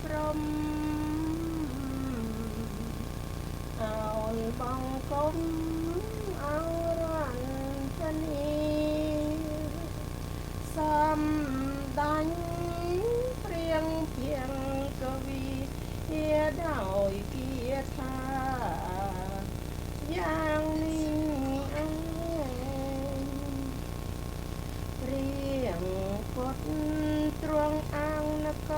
ព្រមអោយបងគុំអោរន្តនីសំដាញ់ព្រៀងភៀងកវីជាដោយគាថាយ៉ាងនេះឯងរៀងពុតទ្រង់អាងនគរ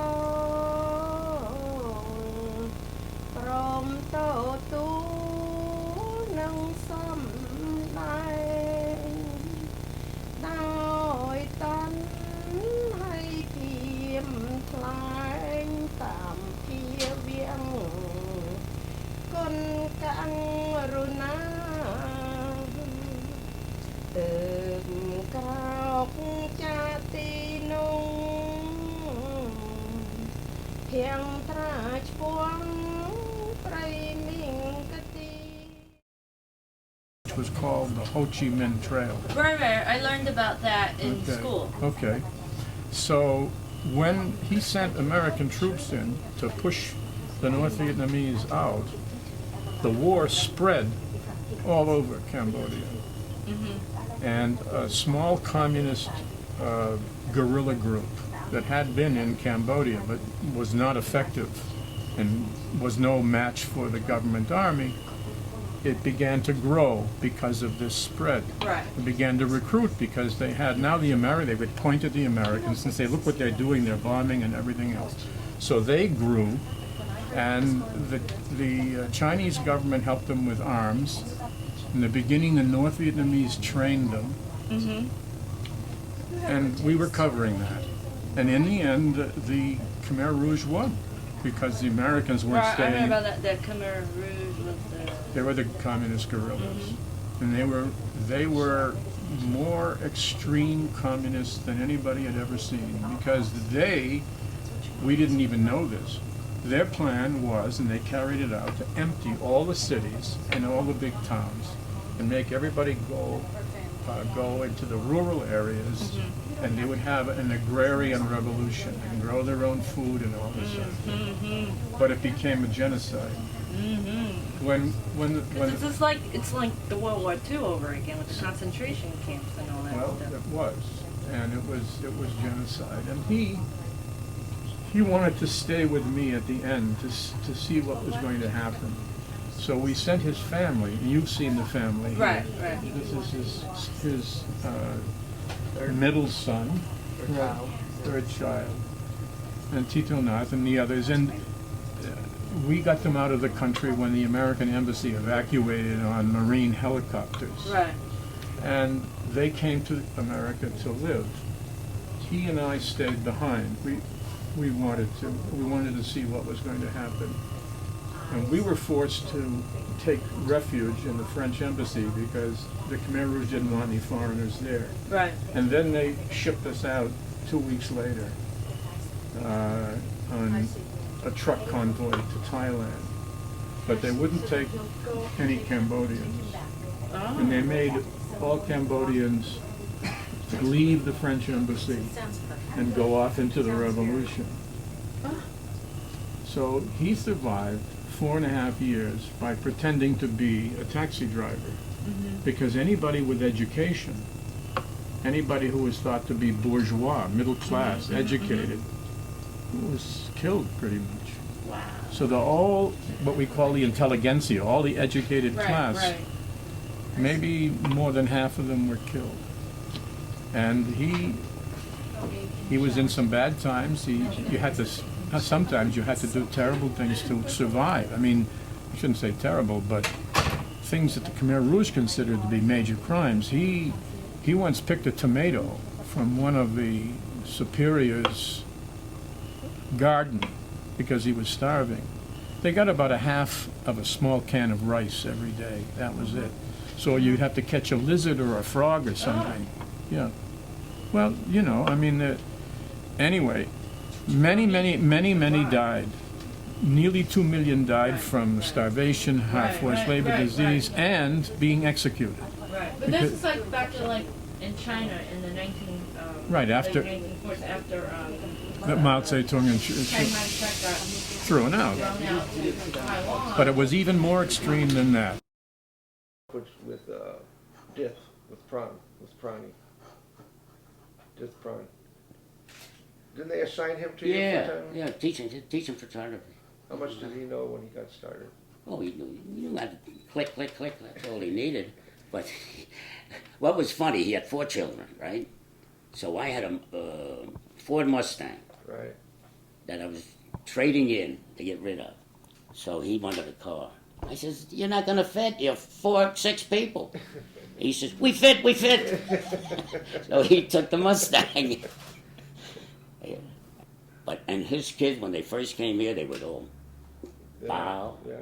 ព្រមតទូនឹងសំដែងដោយតន់ឲ្យគៀមថ្លែងតាមជាវៀងគុណករុណាទើបក្រោកចាទីនោះភៀងត្រាឆ្ពងព្រៃមីងកទី Which was called the Ho Chi Minh Trail. Right. I learned about that in school. Okay. So when he sent American troops in to push the North Vietnamese out, the war spread all over Cambodia. And a small communist guerrilla group that had been in Cambodia but was not effective and was no match for the government army, it began to grow because of this spread. Right. It began to recruit because they had now they would point at the Americans and say, look what they're doing, they're bombing and everything else. So they grew, and the Chinese government helped them with arms. In the beginning, the North Vietnamese trained them, and we were covering that. And in the end, the Khmer Rouge won because the Americans weren't Right, I staying. remember about that. The Khmer Rouge was the. They were the communist guerrillas, and they were more extreme communists than anybody had ever seen because we didn't even know this. Their plan was, and they carried it out, to empty all the cities and all the big towns and make everybody go into the rural areas, and they would have an agrarian revolution and grow their own food and all this stuff. But it became a genocide. When It's like the World War II over again with the concentration camps and all that stuff. It was, and it was genocide. And he wanted to stay with me at the end to see what was going to happen. So we sent his family. You've seen the family here. Right. This is his middle son, third child, and Tito Nath and the others. And we got them out of the country when the American embassy evacuated on marine helicopters. Right. And they came to America to live. He and I stayed behind. We wanted to see what was going to happen. And we were forced to take refuge in the French embassy because the Khmer Rouge didn't want any foreigners there. Right. And then they shipped us out 2 weeks later on a truck convoy to Thailand. But they wouldn't take any Cambodians. And they made all Cambodians leave the French embassy and go off into the revolution. So he survived 4.5 years by pretending to be a taxi driver. Because anybody with education, anybody who was thought to be bourgeois, middle class, educated, was killed pretty much. Wow. So all what we call the intelligentsia, all the educated class, maybe more than half of them were killed. And he was in some bad times. Sometimes you had to do terrible things to survive. I mean, I shouldn't say terrible, but things that the Khmer Rouge considered to be major crimes. He once picked a tomato from one of the superiors' garden because he was starving. They got about a half of a small can of rice every day. That was it. So you'd have to catch a lizard or a frog or something. Yeah. Well, I mean, anyway, many died. Nearly 2 million died from starvation, forced labor, disease, and being executed. Right. But this is like back in in China in the 1940s, Right, after- late 1940s, after that Mao Zedong threw it out. But it was even more extreme than that. With Dith, with Pran, Dith Pran. Didn't they assign him to you for time? Yeah, teaching photography. How much did he know when he got started? Oh, he knew how to click, that's all he needed. But what was funny, he had 4 children, right? So I had a Ford Mustang. Right. That I was trading in to get rid of. So he wanted a car. I says, you're not going to fit. You're 6 people. He says, we fit. So he took the Mustang. Yeah. And his kids, when they first came here, they would all bow. Yeah.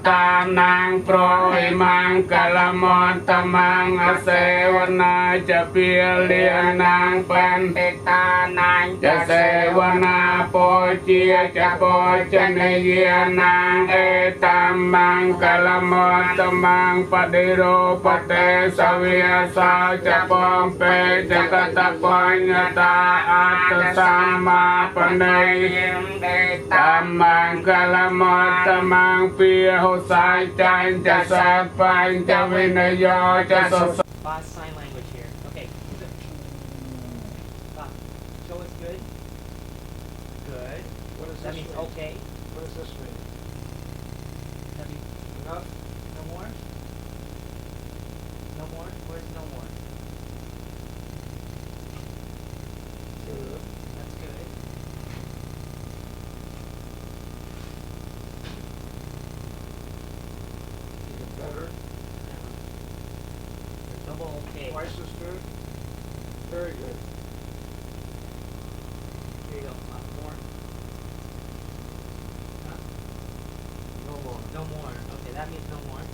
Ta nang proi mang kalamon tamang asevana japia lianang pandita nang jasevana pochia chapochania nang etamang kalamon tamang padiro pate savia sa chapong pe jakatapanyata atasama panay tamang kalamon tamang pia Hosai chan cha sat pan cha vinayo cha so. Boss sign language here. Okay. Show us good. Good. What does That this means mean? okay. What does this mean? That means Enough? no more. No more. Where's no more? That's good. Better? Double okay. Twice as good? Very good. Here you go. More. Huh? No more. No more. Okay, that means no more.